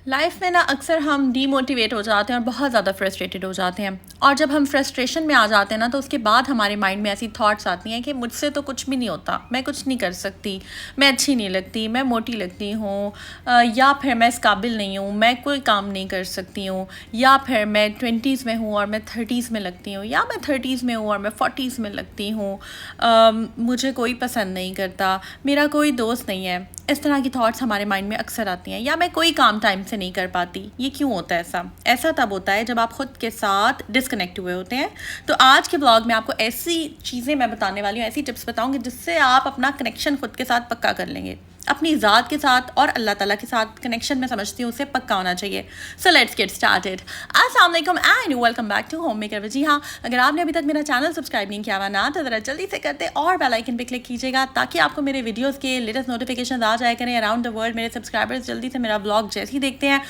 Life में ना अक्सर हम डीमोटिवेट हो जाते हैं और बहुत ज़्यादा फ्रस्ट्रेटेड हो जाते हैं। और जब हम फ्रस्ट्रेशन में आ जाते हैं ना, तो उसके बाद हमारे माइंड में ऐसी थॉट्स आती हैं कि मुझसे तो कुछ भी नहीं होता, मैं कुछ नहीं कर सकती, मैं अच्छी नहीं लगती, मैं मोटी लगती हूँ, या फिर मैं इस काबिल नहीं हूँ, मैं कोई काम नहीं कर सकती हूँ, या फिर मैं 20s में हूँ और मैं 30s में लगती हूँ, या मैं 30s में हूँ और मैं 40s में लगती हूँ, मुझे कोई पसंद नहीं करता, मेरा कोई दोस्त नहीं है। इस तरह की थॉट्स हमारे माइंड में अक्सर आती हैं। या मैं कोई काम टाइम से नहीं कर पाती। ये क्यों होता है ऐसा तब होता है जब आप खुद के साथ डिस्कनेक्ट हुए होते हैं। तो आज के ब्लॉग में आपको ऐसी चीज़ें मैं बताने वाली हूँ, ऐसी टिप्स बताऊँगी जिससे आप अपना कनेक्शन खुद के साथ पक्का कर लेंगे। अपनी ज़ात के साथ और अल्लाह ताला के साथ कनेक्शन मैं समझती हूँ, उससे पक्का होना चाहिए। So let's get started. अस्सलाम वालेकुम and welcome back to home maker. जी हाँ, अगर आपने अभी तक मेरा चैनल सब्सक्राइब नहीं किया हुआ ना, तो ज़रा जल्दी से करते और बेल आइकन पे क्लिक कीजिएगा ताकि आपको मेरे वीडियोस के लेटेस्ट नोटिफिकेशन आ जाया करें अराउंड द वर्ल्ड। मेरे सब्सक्राइबर्स जल्दी से मेरा ब्लॉग जैसे ही देखते हैं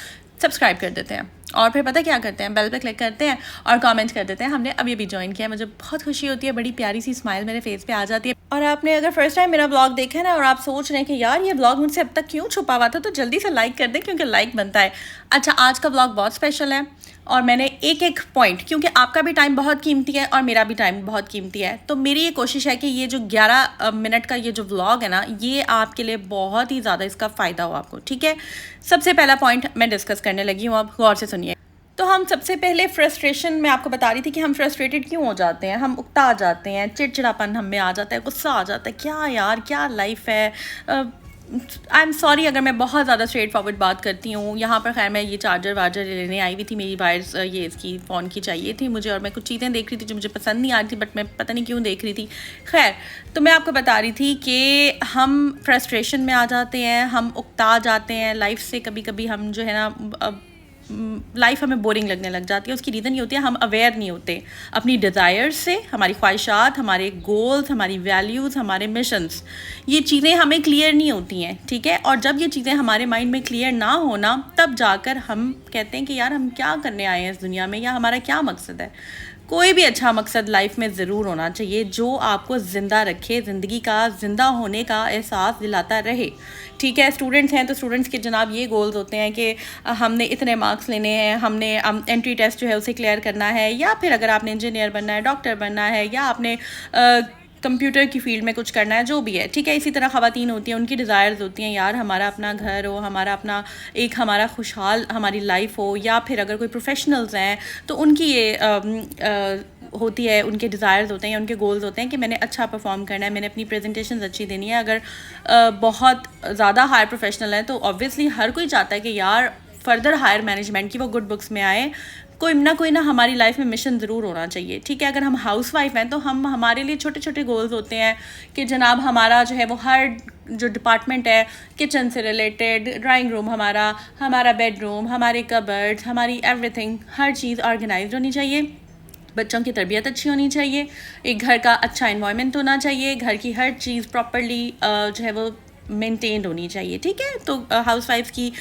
सब्सक्राइब कर देते हैं और फिर पता क्या करते हैं, बेल पे क्लिक करते हैं और कमेंट कर देते हैं हमने अभी अभी ज्वाइन किया है। मुझे बहुत खुशी होती है, बड़ी प्यारी सी स्माइल मेरे फेस पे आ जाती है। और आपने अगर फर्स्ट टाइम मेरा ब्लॉग देखा है ना और आप सोच रहे हैं कि यार ये ब्लॉग मुझसे अब तक क्यों छुपा हुआ था, तो जल्दी से लाइक कर दें क्योंकि लाइक बनता है। अच्छा, आज का ब्लॉग बहुत स्पेशल है और मैंने एक एक पॉइंट, क्योंकि आपका भी टाइम बहुत कीमती है और मेरा भी टाइम बहुत कीमती है, तो मेरी ये कोशिश है कि ये जो 11 मिनट का ये जो व्लॉग है ना, ये आपके लिए बहुत ही ज़्यादा इसका फ़ायदा हो आपको। ठीक है, सबसे पहला पॉइंट मैं डिस्कस करने लगी हूँ, आप गौर से सुनिए। तो हम सबसे पहले फ्रस्ट्रेशन में आपको बता रही थी कि हम फ्रस्ट्रेटेड क्यों हो जाते हैं, हम उकता जाते हैं, चिड़चिड़ापन हम में आ जाता है, गुस्सा आ जाता है, क्या यार क्या लाइफ है। आई एम सॉरी अगर मैं बहुत ज़्यादा स्ट्रेट फॉरवर्ड बात करती हूँ। यहाँ पर खैर मैं ये चार्जर वार्जर लेने आई हुई थी, मेरी वायर्स ये इसकी फ़ोन की चाहिए थी मुझे, और मैं कुछ चीज़ें देख रही थी जो मुझे पसंद नहीं आ रही थी, बट मैं पता नहीं क्यों देख रही थी। खैर, तो मैं आपको बता रही थी कि हम फ्रस्ट्रेशन में आ जाते हैं, हम उकता जाते हैं लाइफ से। कभी कभी हम जो है ना, लाइफ हमें बोरिंग लगने लग जाती है। उसकी रीज़न ये होती है हम अवेयर नहीं होते अपनी डिज़ायर्स से, हमारी ख्वाहिशात, हमारे गोल्स, हमारी वैल्यूज़, हमारे मिशंस, ये चीज़ें हमें क्लियर नहीं होती हैं। ठीक है, और जब ये चीज़ें हमारे माइंड में क्लियर ना होना, तब जाकर हम कहते हैं कि यार हम क्या करने आए हैं इस दुनिया में, या हमारा क्या मकसद है। कोई भी अच्छा मकसद लाइफ में ज़रूर होना चाहिए जो आपको ज़िंदा रखे, ज़िंदगी का ज़िंदा होने का एहसास दिलाता रहे। ठीक है, स्टूडेंट्स हैं तो स्टूडेंट्स के जनाब ये गोल्स होते हैं कि हमने इतने मार्क्स लेने हैं, हमने एंट्री टेस्ट जो है उसे क्लियर करना है, या फिर अगर आपने इंजीनियर बनना है, डॉक्टर बनना है, या आपने कंप्यूटर की फील्ड में कुछ करना है, जो भी है। ठीक है, इसी तरह ख़वातीन होती हैं, उनकी डिज़ायर्स होती हैं यार हमारा अपना घर हो, हमारा अपना एक हमारा खुशहाल हमारी लाइफ हो, या फिर अगर कोई प्रोफेशनल्स हैं तो उनकी ये होती है, उनके डिज़ायर्स होते हैं या उनके गोल्स होते हैं कि मैंने अच्छा परफॉर्म करना है, मैंने अपनी प्रेजेंटेशन अच्छी देनी है। अगर बहुत ज़्यादा हायर प्रोफेशनल है तो ऑब्वियसली हर कोई चाहता है कि यार फर्दर हायर मैनेजमेंट की वो गुड बुक्स में आए। कोई ना हमारी लाइफ में मिशन ज़रूर होना चाहिए। ठीक है, अगर हम हाउस वाइफ हैं तो हमारे लिए छोटे छोटे गोल्स होते हैं कि जनाब हमारा जो है वो हर जो डिपार्टमेंट है, किचन से रिलेटेड, ड्राइंग रूम हमारा, हमारा बेडरूम, हमारे कबर्ड, हमारी एवरीथिंग, हर चीज़ ऑर्गेनाइज होनी चाहिए। बच्चों की तरबियत अच्छी होनी चाहिए, एक घर का अच्छा इन्वायरमेंट होना चाहिए, घर की हर चीज़ प्रॉपरली जो है वो मेंटेन्ड होनी चाहिए। ठीक है, तो हाउस वाइफ्स की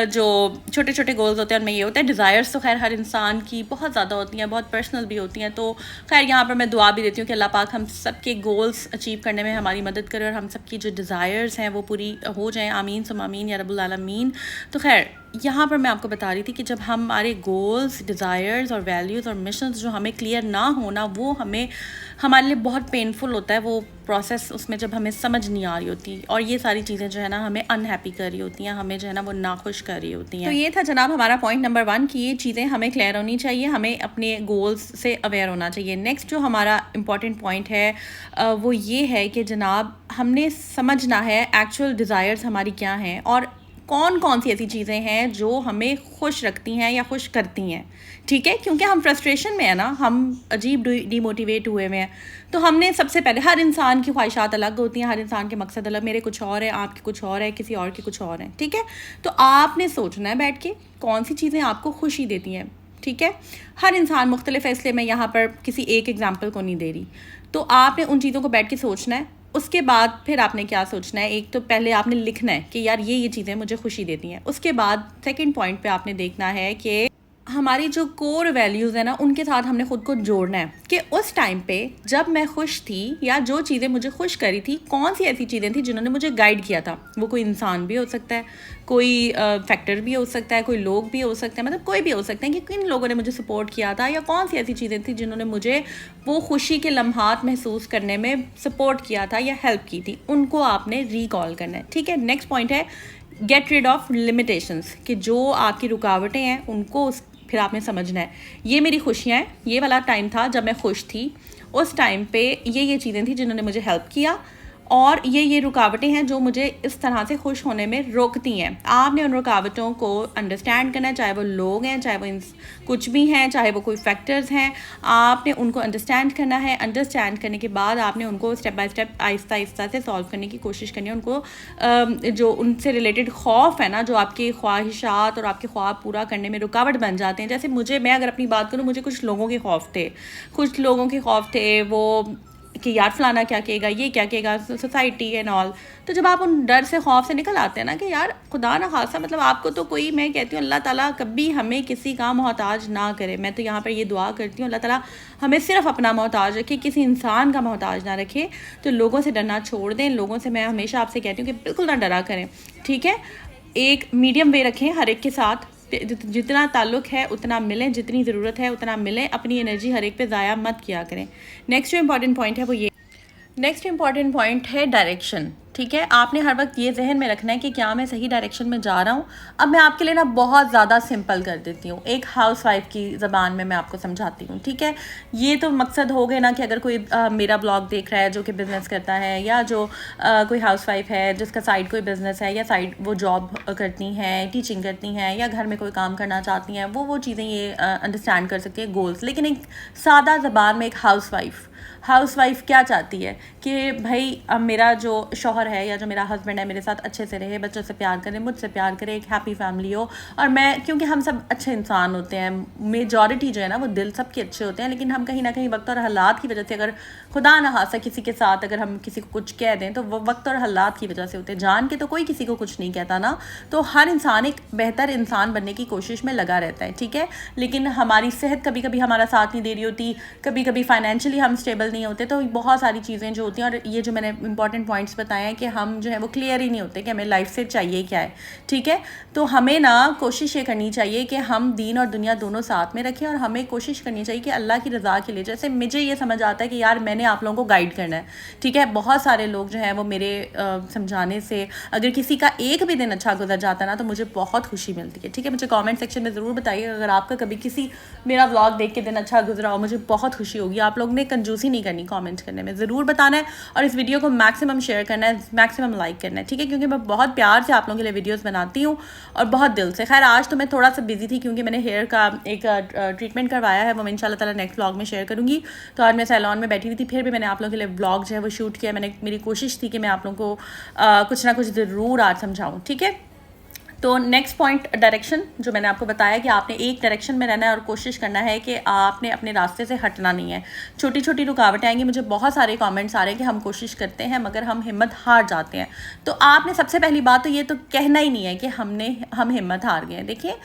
जो छोटे छोटे गोल्स होते हैं उनमें ये होता है। डिज़ायर्स तो खैर हर इंसान की बहुत ज़्यादा होती हैं, बहुत पर्सनल भी होती हैं। तो खैर यहाँ पर मैं दुआ भी देती हूँ कि अल्लाह पाक हम सबके गोल्स अचीव करने में हमारी मदद करे और हम सबकी जो डिज़ायर्स हैं वो पूरी हो जाएँ। आमीन सुम आमीन या रब्बुल आलमीन। तो खैर यहाँ पर मैं आपको बता रही थी कि जब हमारे गोल्स, डिज़ायर्स और वैल्यूज़ और मिशंस जो हमें क्लियर ना होना, वो हमारे लिए बहुत पेनफुल होता है वो प्रोसेस। उसमें जब हमें समझ नहीं आ रही होती और ये सारी चीज़ें जो है ना हमें अनहैप्पी कर रही होती हैं, हमें जो है ना वो नाखुश कर रही होती हैं। तो ये था जनाब हमारा पॉइंट नंबर 1 कि ये चीज़ें हमें क्लियर होनी चाहिए, हमें अपने गोल्स से अवेयर होना चाहिए। नेक्स्ट जो हमारा इम्पॉर्टेंट पॉइंट है वो ये है कि जनाब हमने समझना है एक्चुअल डिज़ायर्स हमारी क्या हैं और कौन कौन सी ऐसी चीज़ें हैं जो हमें खुश रखती हैं या खुश करती हैं। ठीक है, क्योंकि हम फ्रस्ट्रेशन में है ना, हम अजीब डीमोटिवेट हुए हुए हैं। तो हमने सबसे पहले, हर इंसान की ख्वाहिशात अलग होती हैं, हर इंसान के मकसद अलग, मेरे कुछ और है, आपके कुछ और है, किसी और के कुछ और हैं। ठीक है, तो आपने सोचना है बैठ के कौन सी चीज़ें आपको खुशी देती हैं। ठीक है, हर इंसान मुख्तलिफ है, इसलिए मैं यहाँ पर किसी एक एग्जाम्पल को नहीं दे रही। तो आपने उन चीज़ों को बैठ के सोचना है। उसके बाद फिर आपने क्या सोचना है, एक तो पहले आपने लिखना है कि यार ये चीज़ें मुझे खुशी देती हैं। उसके बाद सेकंड पॉइंट पे आपने देखना है कि हमारी जो कोर वैल्यूज़ है ना, उनके साथ हमने ख़ुद को जोड़ना है कि उस टाइम पे जब मैं खुश थी या जो चीज़ें मुझे खुश करी थी, कौन सी ऐसी चीज़ें थी जिन्होंने मुझे गाइड किया था। वो कोई इंसान भी हो सकता है, कोई फैक्टर भी हो सकता है, कोई लोग भी हो सकते हैं, मतलब कोई भी हो सकते हैं कि किन लोगों ने मुझे सपोर्ट किया था, या कौन सी ऐसी चीज़ें थी जिन्होंने मुझे वो खुशी के लम्हात महसूस करने में सपोर्ट किया था या हेल्प की थी। उनको आपने रिकॉल करना है। ठीक है, नेक्स्ट पॉइंट है गेट रिड ऑफ लिमिटेशंस, कि जो आपकी रुकावटें हैं उनको फिर आपने समझना है। ये मेरी खुशियाँ हैं, ये वाला टाइम था जब मैं खुश थी, उस टाइम पे ये चीज़ें थी जिन्होंने मुझे हेल्प किया, और ये रुकावटें हैं जो मुझे इस तरह से खुश होने में रोकती हैं। आपने उन रुकावटों को अंडरस्टैंड करना है, चाहे वो लोग हैं, चाहे वो कुछ भी हैं, चाहे वो कोई फैक्टर्स हैं, आपने उनको अंडरस्टैंड करना है। अंडरस्टैंड करने के बाद आपने उनको step by step Aahista Aahista से सॉल्व करने की कोशिश करनी है। उनको जो उनसे रिलेटेड खौफ है ना, जो आपकी ख्वाहिशात और आपके ख्वाब पूरा करने में रुकावट बन जाते हैं। जैसे मैं अगर अपनी बात करूँ, मुझे कुछ लोगों के खौफ थे, वो कि यार फलाना क्या कहेगा, ये क्या कहेगा, सोसाइटी एंड ऑल। तो जब आप उन डर से खौफ से निकल आते हैं ना कि यार खुदा ना खासा, मतलब आपको तो कोई, मैं कहती हूँ अल्लाह ताला कभी हमें किसी का मोहताज ना करे। मैं तो यहाँ पर ये दुआ करती हूँ अल्लाह ताला हमें सिर्फ अपना मोहताज रखे, किसी इंसान का मोहताज ना रखे। तो लोगों से डरना छोड़ दें। लोगों से मैं हमेशा आपसे कहती हूँ कि बिल्कुल ना डरा करें। ठीक है, एक मीडियम वे रखें हर एक के साथ, जितना ताल्लुक़ है उतना मिलें, जितनी ज़रूरत है उतना मिलें, अपनी एनर्जी हर एक पे ज़ाया मत किया करें। नेक्स्ट जो इम्पॉर्टेंट पॉइंट है वो ये, नेक्स्ट इम्पॉर्टेंट पॉइंट है डायरेक्शन। ठीक है, आपने हर वक्त ये जहन में रखना है कि क्या मैं सही डायरेक्शन में जा रहा हूँ। अब मैं आपके लिए ना बहुत ज़्यादा सिंपल कर देती हूँ, एक हाउसवाइफ की ज़बान में मैं आपको समझाती हूँ। ठीक है, ये तो मकसद हो गया ना कि अगर कोई मेरा ब्लॉग देख रहा है जो कि बिज़नेस करता है, या जो कोई हाउसवाइफ है जिसका साइड कोई बिज़नेस है, या साइड वो जॉब करती हैं, टीचिंग करती हैं, या घर में कोई काम करना चाहती हैं, वो चीज़ें ये अंडरस्टैंड कर सकती है गोल्स। लेकिन एक सादा ज़बान में एक हाउसवाइफ क्या चाहती है कि भाई अब मेरा जो शौहर है या जो मेरा हस्बैंड है मेरे साथ अच्छे से रहे, बच्चों से प्यार करे, मुझसे प्यार करे, एक हैप्पी फैमिली हो। और मैं, क्योंकि हम सब अच्छे इंसान होते हैं, मेजॉरिटी जो है ना वो दिल सबके अच्छे होते हैं, लेकिन हम कहीं ना कहीं वक्त और हालात की वजह से, अगर खुदा न खासा किसी के साथ अगर हम किसी को कुछ कह दें तो वो वक्त और हालात की वजह से होते हैं। जान के तो कोई किसी को कुछ नहीं कहता ना। तो हर इंसान एक बेहतर इंसान बनने की कोशिश में लगा रहता है। ठीक है, लेकिन हमारी सेहत कभी कभी हमारा साथ नहीं दे रही होती, कभी कभी फाइनेंशियली हम स्टेबल नहीं होते, तो बहुत सारी चीज़ें जो होती हैं। और ये जो मैंने इंपॉर्टेंट पॉइंट्स बताए हैं कि हम जो है वो क्लियर ही नहीं होते कि हमें लाइफ से चाहिए क्या है। ठीक है, तो हमें ना कोशिश ये करनी चाहिए कि हम दीन और दुनिया दोनों साथ में रखें, और हमें कोशिश करनी चाहिए कि अल्लाह की रज़ा के लिए, जैसे मुझे ये समझ आता है कि यार मैंने आप लोगों को गाइड करना है। ठीक है, बहुत सारे लोग जो हैं वो मेरे समझाने से, अगर किसी का एक भी दिन अच्छा गुजर जाता है ना तो मुझे बहुत खुशी मिलती है। ठीक है, मुझे कमेंट सेक्शन में ज़रूर बताइए अगर आपका कभी किसी मेरा व्लॉग देख के दिन अच्छा गुजरा हो, मुझे बहुत खुशी होगी। आप लोग ने कंजूसी नहीं करनी कमेंट करने में, ज़रूर बताना है, और इस वीडियो को मैक्सिमम शेयर करना है, मैक्सिमम लाइक करना है। ठीक है, क्योंकि मैं बहुत प्यार से आप लोगों के लिए वीडियोस बनाती हूँ और बहुत दिल से। खैर आज तो मैं थोड़ा सा बिजी थी क्योंकि मैंने हेयर का एक ट्रीटमेंट करवाया है, वो मैं इंशाल्लाह ताला नेक्स्ट व्लॉग में शेयर करूँगी। तो आज मैं सैलॉन में बैठी हुई थी, फिर भी मैंने आप लोगों के लिए व्लॉग जो है वो शूट किया। मेरी कोशिश थी कि मैं आप लोगों को कुछ ना कुछ ज़रूर आज समझाऊँ। ठीक है, तो नेक्स्ट पॉइंट डायरेक्शन, जो मैंने आपको बताया कि आपने एक डायरेक्शन में रहना है और कोशिश करना है कि आपने अपने रास्ते से हटना नहीं है। छोटी छोटी रुकावटें आएंगी। मुझे बहुत सारे कमेंट्स आ रहे हैं कि हम कोशिश करते हैं मगर हम हिम्मत हार जाते हैं। तो आपने सबसे पहली बात तो ये तो कहना ही नहीं है कि हम हिम्मत हार गए हैं। देखिए,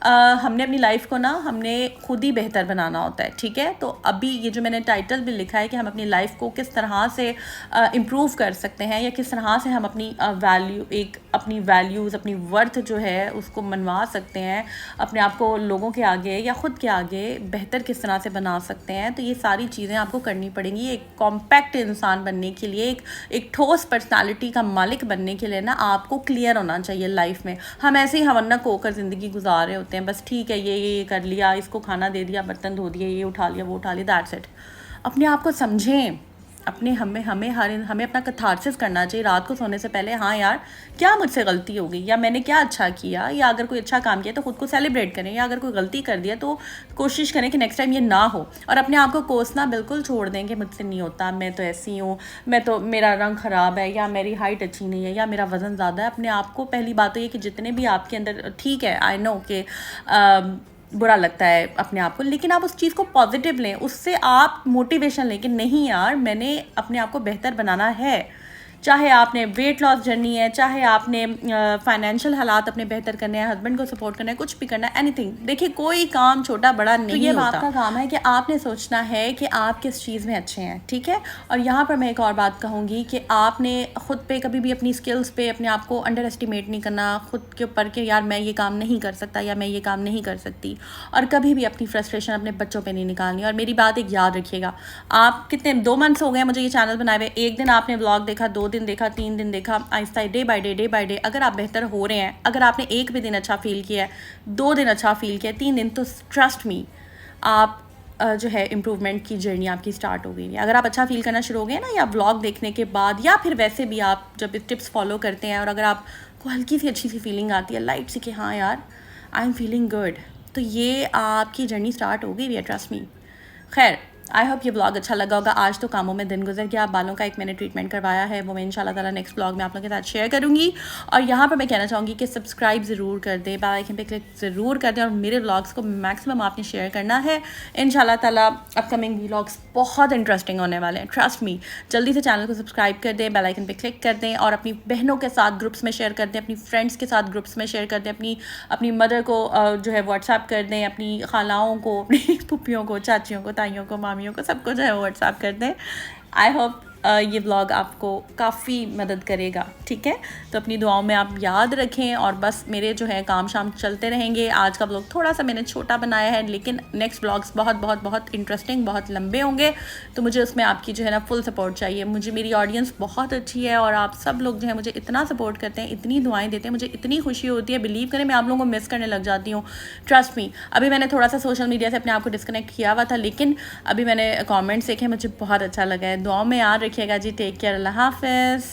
हमने अपनी लाइफ को ना हमने खुद ही बेहतर बनाना होता है। ठीक है, तो अभी ये जो मैंने टाइटल भी लिखा है कि हम अपनी लाइफ को किस तरह से इम्प्रूव कर सकते हैं, या किस तरह से हम अपनी वैल्यूज़, अपनी वर्थ जो है उसको मनवा सकते हैं, अपने आप को लोगों के आगे या ख़ुद के आगे बेहतर किस तरह से बना सकते हैं। तो ये सारी चीज़ें आपको करनी पड़ेंगी। एक कॉम्पैक्ट इंसान बनने के लिए, एक ठोस पर्सनालिटी का मालिक बनने के लिए ना आपको क्लियर होना चाहिए लाइफ में। हम ऐसे ही हवन्नक होकर ज़िंदगी गुजार रहे होते हैं, बस ठीक है ये कर लिया, इसको खाना दे दिया, बर्तन धो दिए, ये उठा लिया, वो उठा लिया, दैट्स इट। अपने आप को समझें, हमें अपना कैथारसिस करना चाहिए रात को सोने से पहले। हाँ यार, क्या मुझसे गलती हो गई, या मैंने क्या अच्छा किया, या अगर कोई अच्छा काम किया तो ख़ुद को सेलिब्रेट करें, या अगर कोई गलती कर दिया तो कोशिश करें कि नेक्स्ट टाइम ये ना हो। और अपने आप को कोसना बिल्कुल छोड़ दें कि मुझसे नहीं होता, मैं तो ऐसी हूँ, मेरा रंग ख़राब है, या मेरी हाइट अच्छी नहीं है, या मेरा वज़न ज़्यादा है। अपने आप को पहली बात तो ये कि जितने भी आपके अंदर, ठीक है आई नो कि बुरा लगता है अपने आप को, लेकिन आप उस चीज़ को पॉजिटिव लें, उससे आप मोटिवेशन लें कि नहीं यार मैंने अपने आप को बेहतर बनाना है। चाहे आपने वेट लॉस जर्नी है, चाहे आपने फाइनेंशियल हालात अपने बेहतर करने हैं, हस्बैंड को सपोर्ट करना है, कुछ भी करना है, एनीथिंग। देखिए कोई काम छोटा बड़ा नहीं होता। तो ये बात का काम है कि आपने सोचना है कि आप किस चीज़ में अच्छे हैं, ठीक है। और यहाँ पर मैं एक और बात कहूँगी कि आपने ख़ुद पे कभी भी अपनी स्किल्स पे अपने आप को अंडर एस्टिमेट नहीं करना, ख़ुद के ऊपर कि यार मैं ये काम नहीं कर सकता या मैं ये काम नहीं कर सकती। और कभी भी अपनी फ्रस्ट्रेशन अपने बच्चों पे नहीं निकालनी। और मेरी बात एक याद रखिएगा, आप कितने 2 मंथ्स हो गए मुझे ये चैनल बनाए हुए, एक दिन आपने व्लॉग देखा, 2 दिन देखा, 3 दिन देखा, आहिस्ता डे बाय डे अगर आप बेहतर हो रहे हैं, अगर आपने एक भी दिन अच्छा फील किया है, 2 दिन अच्छा फील किया, 3 दिन, तो ट्रस्ट मी आप जो है इम्प्रूवमेंट की जर्नी आपकी स्टार्ट हो गई है। अगर आप अच्छा फील करना शुरू हो गए ना, या व्लॉग देखने के बाद, या फिर वैसे भी आप जब टिप्स फॉलो करते हैं और अगर आपको हल्की सी अच्छी सी फीलिंग आती है, लाइट सी, कि हाँ यार आई एम फीलिंग गुड, तो ये आपकी जर्नी स्टार्ट हो गई है, ट्रस्ट मी। खैर, आई होप ये ब्लॉग अच्छा लगा होगा। आज तो कामों में दिन गुजर गया, बालों का एक मैंने ट्रीटमेंट करवाया है, वो मैं इंशाल्लाह ताला नेक्स्ट ब्लॉग में आप लोगों के साथ शेयर करूँगी। और यहाँ पर मैं कहना चाहूँगी कि सब्सक्राइब ज़रूर कर दें, बेल आइकन पे क्लिक ज़रूर कर दें, और मेरे ब्लॉग्स को मैक्सिमम आपने शेयर करना है। इंशाल्लाह ताला अपकमिंग व्लॉग्स बहुत इंटरेस्टिंग होने वाले हैं, ट्रस्ट मी। जल्दी से चैनल को सब्सक्राइब कर दें, बेल आइकन पे क्लिक कर दें, और अपनी बहनों के साथ ग्रुप्स में शेयर कर दें, अपनी फ्रेंड्स के साथ ग्रुप्स में शेयर कर दें, अपनी मदर को जो है व्हाट्सएप कर दें, अपनी खालाओं को, अपनी पुप्पियों को, चाचियों को, ताइयों को, मामियों को, सबको जो है व्हाट्सएप कर दें। आई होप ये व्लॉग आपको काफ़ी मदद करेगा, ठीक है। तो अपनी दुआओं में आप याद रखें, और बस मेरे जो है काम शाम चलते रहेंगे। आज का व्लॉग थोड़ा सा मैंने छोटा बनाया है, लेकिन नेक्स्ट व्लॉग्स बहुत बहुत बहुत इंटरेस्टिंग, बहुत लंबे होंगे, तो मुझे उसमें आपकी जो है ना फुल सपोर्ट चाहिए। मुझे मेरी ऑडियंस बहुत अच्छी है, और आप सब लोग जो है मुझे इतना सपोर्ट करते हैं, इतनी दुआएं देते हैं, मुझे इतनी खुशी होती है। बिलीव करें, मैं आप लोगों को मिस करने लग जाती हूँ, ट्रस्ट मी। अभी मैंने थोड़ा सा सोशल मीडिया से अपने आप को डिस्कनेक्ट किया हुआ था, लेकिन अभी मैंने कॉमेंट्स देखे, मुझे बहुत अच्छा लगा है। दुआओं में याद रखिएगा जी। टेक केयर, अल्लाह हाफ़िज़।